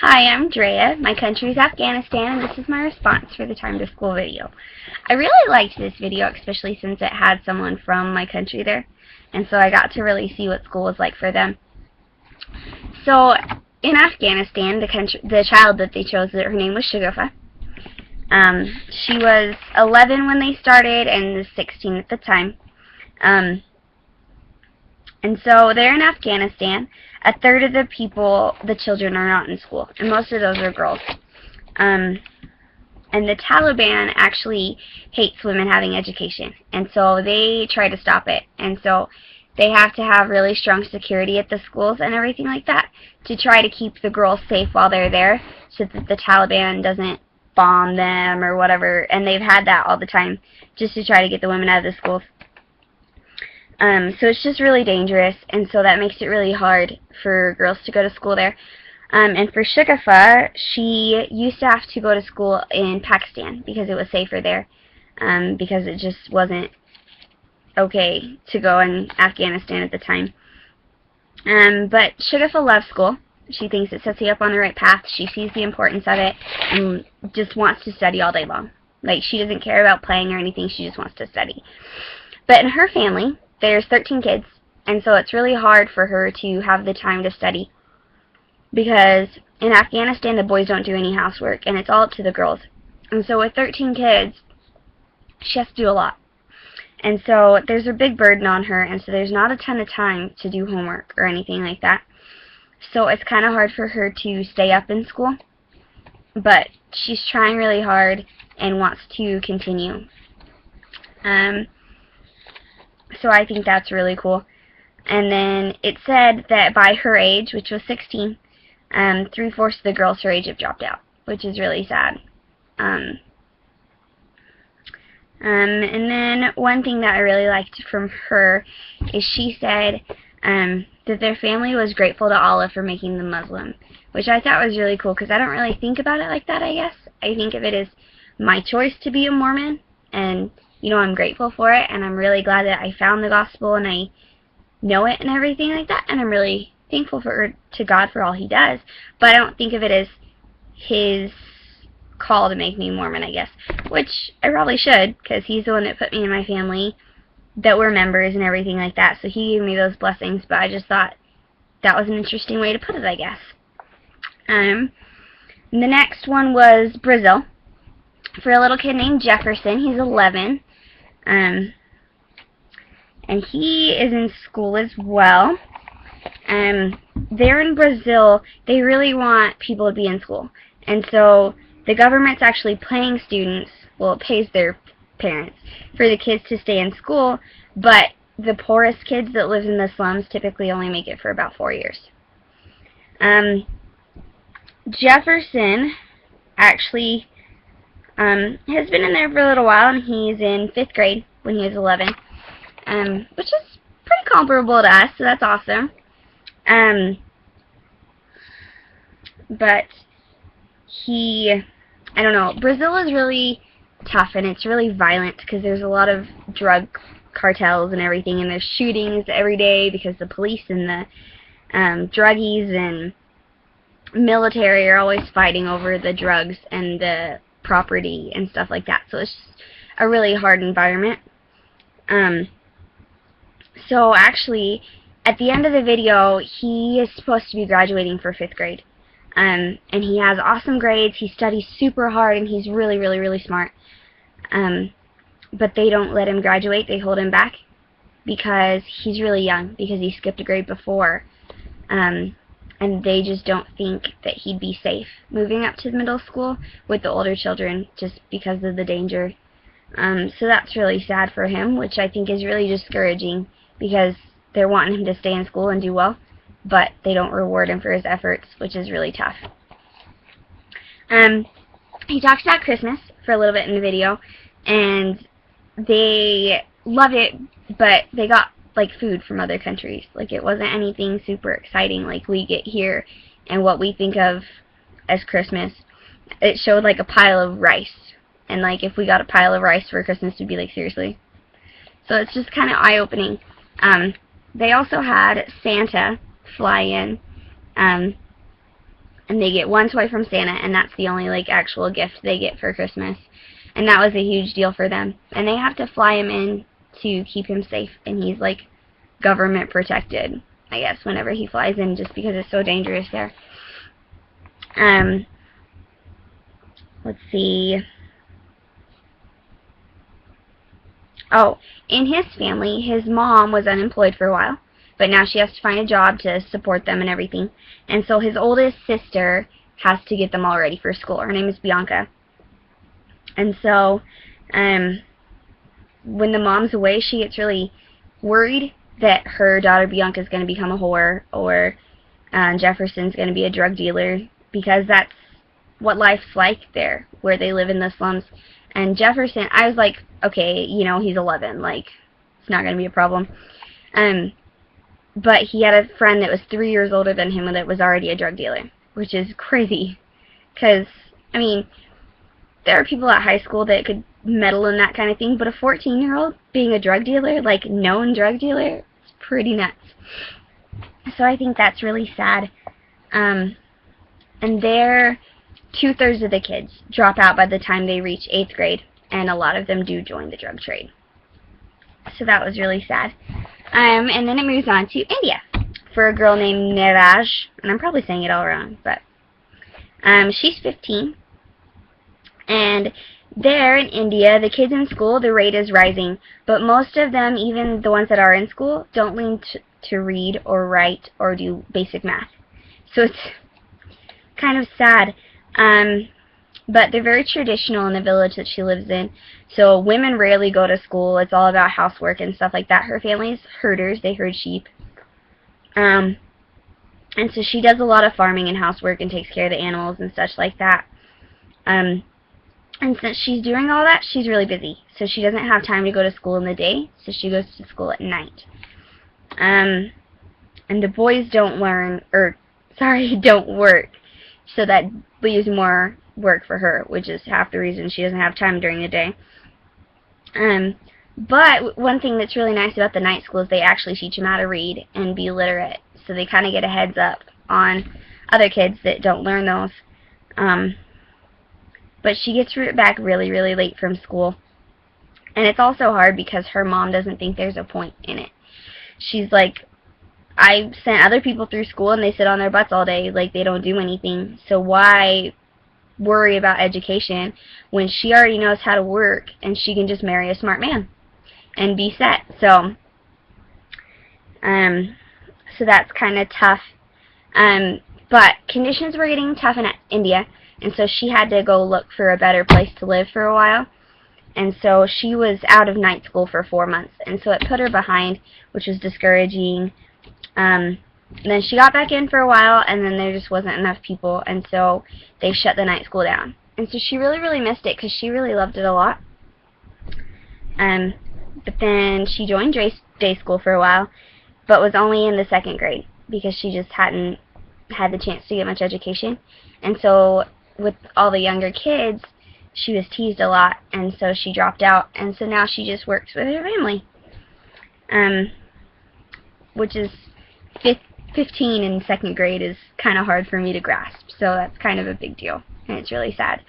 Hi, I'm Dreah. My country is Afghanistan, and this is my response for the Time to School video. I really liked this video, especially since it had someone from my country there, and so I got to really see what school was like for them. So, in Afghanistan, the child that they chose, her name was Shagufah. She was 11 when they started and was 16 at the time. And so they're in Afghanistan. A third of the children are not in school, and most of those are girls. And the Taliban actually hates women having education, and so they try to stop it. And so they have to have really strong security at the schools and everything like that to try to keep the girls safe while they're there, so that the Taliban doesn't bomb them or whatever. And they've had that all the time just to try to get the women out of the schools. So it's just really dangerous, and so that makes it really hard for girls to go to school there. And for Shagufah, she used to have to go to school in Pakistan because it was safer there, because it just wasn't okay to go in Afghanistan at the time. But Shagufah loves school. She thinks it sets you up on the right path. She sees the importance of it and just wants to study all day long. Like, she doesn't care about playing or anything. She just wants to study. But in her family, there's 13 kids, and so it's really hard for her to have the time to study, because in Afghanistan the boys don't do any housework, and it's all up to the girls. And so with 13 kids, she has to do a lot. And so there's a big burden on her, and so there's not a ton of time to do homework or anything like that. So it's kind of hard for her to stay up in school, but she's trying really hard and wants to continue. So I think that's really cool. And then it said that by her age, which was 16, 3/4 of the girls her age have dropped out, which is really sad. And then one thing that I really liked from her is she said that their family was grateful to Allah for making them Muslim, which I thought was really cool, because I don't really think about it like that, I guess. I think of it as my choice to be a Mormon, and you know, I'm grateful for it, and I'm really glad that I found the gospel and I know it and everything like that, and I'm really thankful to God for all He does, but I don't think of it as His call to make me Mormon, I guess, which I probably should, because He's the one that put me in my family, that we're members and everything like that, so He gave me those blessings, but I just thought that was an interesting way to put it, I guess. The next one was Brazil, for a little kid named Jefferson. He's 11. And he is in school as well. There in Brazil, they really want people to be in school. And so the government's actually paying students, well, it pays their parents, for the kids to stay in school, but the poorest kids that live in the slums typically only make it for about 4 years. Jefferson actually has been in there for a little while, and he's in 5th grade when he was 11, which is pretty comparable to us, so that's awesome. But I don't know, Brazil is really tough, and it's really violent, because there's a lot of drug cartels and everything, and there's shootings every day, because the police and the druggies and military are always fighting over the drugs and the property and stuff like that, so it's just a really hard environment. So actually, at the end of the video, he is supposed to be graduating for 5th grade, and he has awesome grades, he studies super hard, and he's really, really, really smart, but they don't let him graduate. They hold him back because he's really young, because he skipped a grade before, and they just don't think that he'd be safe moving up to the middle school with the older children, just because of the danger. So that's really sad for him, which I think is really discouraging, because they're wanting him to stay in school and do well, but they don't reward him for his efforts, which is really tough. He talks about Christmas for a little bit in the video, and they loved it, but they got like food from other countries. Like, it wasn't anything super exciting like we get here and what we think of as Christmas. It showed like a pile of rice, and like if we got a pile of rice for Christmas, we'd be like, seriously? So it's just kind of eye-opening. They also had Santa fly in and they get one toy from Santa, and that's the only, like, actual gift they get for Christmas. And that was a huge deal for them. And they have to fly him in to keep him safe, and he's, like, government protected, I guess, whenever he flies in, just because it's so dangerous there. Let's see. Oh, in his family, his mom was unemployed for a while, but now she has to find a job to support them and everything. And so his oldest sister has to get them all ready for school. Her name is Bianca. And so when the mom's away, she gets really worried that her daughter Bianca is going to become a whore, or Jefferson's going to be a drug dealer, because that's what life's like there, where they live in the slums. And Jefferson, I was like, okay, you know, he's 11, like, it's not going to be a problem. But he had a friend that was 3 years older than him that was already a drug dealer, which is crazy. Because, I mean, there are people at high school that could meddle in that kind of thing, but a 14-year-old being a drug dealer, like, known drug dealer, it's pretty nuts. So I think that's really sad. And there, 2/3 of the kids drop out by the time they reach 8th grade, and a lot of them do join the drug trade. So that was really sad. And then it moves on to India for a girl named Niraj, and I'm probably saying it all wrong, but she's 15. And there in India, the kids in school, the rate is rising, but most of them, even the ones that are in school, don't learn to read or write or do basic math. So it's kind of sad. But they're very traditional in the village that she lives in. So women rarely go to school. It's all about housework and stuff like that. Her family's herders. They herd sheep. And so she does a lot of farming and housework and takes care of the animals and such like that. And since she's doing all that, she's really busy. So she doesn't have time to go to school in the day, so she goes to school at night. And the boys don't work. So that leaves more work for her, which is half the reason she doesn't have time during the day. But one thing that's really nice about the night school is they actually teach them how to read and be literate. So they kind of get a heads up on other kids that don't learn those. But she gets back really, really late from school. And it's also hard because her mom doesn't think there's a point in it. She's like, I sent other people through school and they sit on their butts all day, like they don't do anything. So why worry about education when she already knows how to work and she can just marry a smart man and be set? So that's kind of tough. But conditions were getting tough in India, and so she had to go look for a better place to live for a while. And so she was out of night school for 4 months, and so it put her behind, which was discouraging. And then she got back in for a while, and then there just wasn't enough people, and so they shut the night school down. And so she really, really missed it because she really loved it a lot. But then she joined day school for a while, but was only in the 2nd grade because she just hadn't had the chance to get much education. And so with all the younger kids, she was teased a lot, and so she dropped out. And so now she just works with her family, which is 15 in 2nd grade is kind of hard for me to grasp. So that's kind of a big deal, and it's really sad.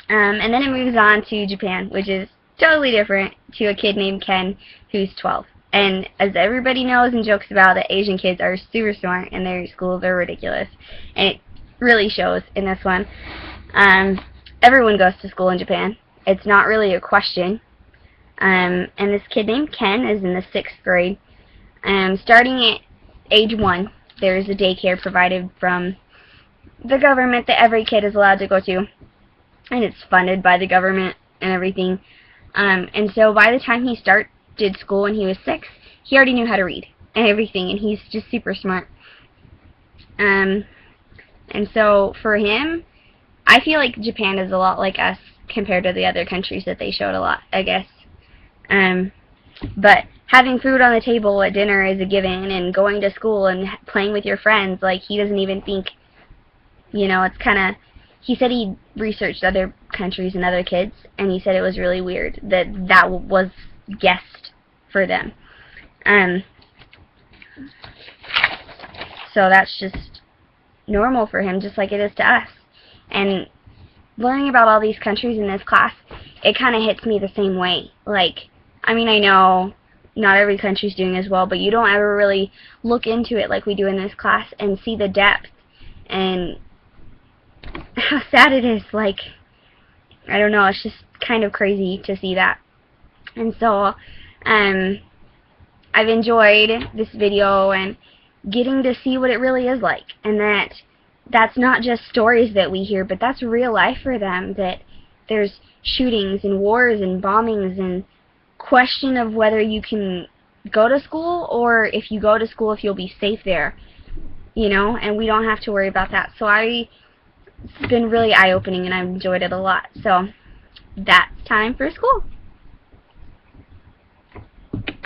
And then it moves on to Japan, which is totally different, to a kid named Ken who's 12. And as everybody knows and jokes about, the Asian kids are super smart and their schools are ridiculous. And it really shows in this one. Everyone goes to school in Japan. It's not really a question. And this kid named Ken is in the 6th grade. Starting at age 1, there's a daycare provided from the government that every kid is allowed to go to. And it's funded by the government and everything. And so by the time he started school when he was 6, he already knew how to read and everything, and he's just super smart. And so for him, I feel like Japan is a lot like us compared to the other countries that they showed a lot, I guess. But having food on the table at dinner is a given, and going to school and playing with your friends, like, he doesn't even think, you know, it's kind of, he said he researched other countries and other kids, and he said it was really weird that that was guessed for them. So that's just normal for him, just like it is to us. And learning about all these countries in this class, it kind of hits me the same way. Like, I mean, I know not every country's doing as well, but you don't ever really look into it like we do in this class and see the depth and how sad it is. Like, I don't know, it's just kind of crazy to see that. And so, I've enjoyed this video and getting to see what it really is like, and that's not just stories that we hear, but that's real life for them, that there's shootings and wars and bombings and question of whether you can go to school, or if you go to school, if you'll be safe there, you know, and we don't have to worry about that. So it's been really eye-opening, and I've enjoyed it a lot. So that's time for school.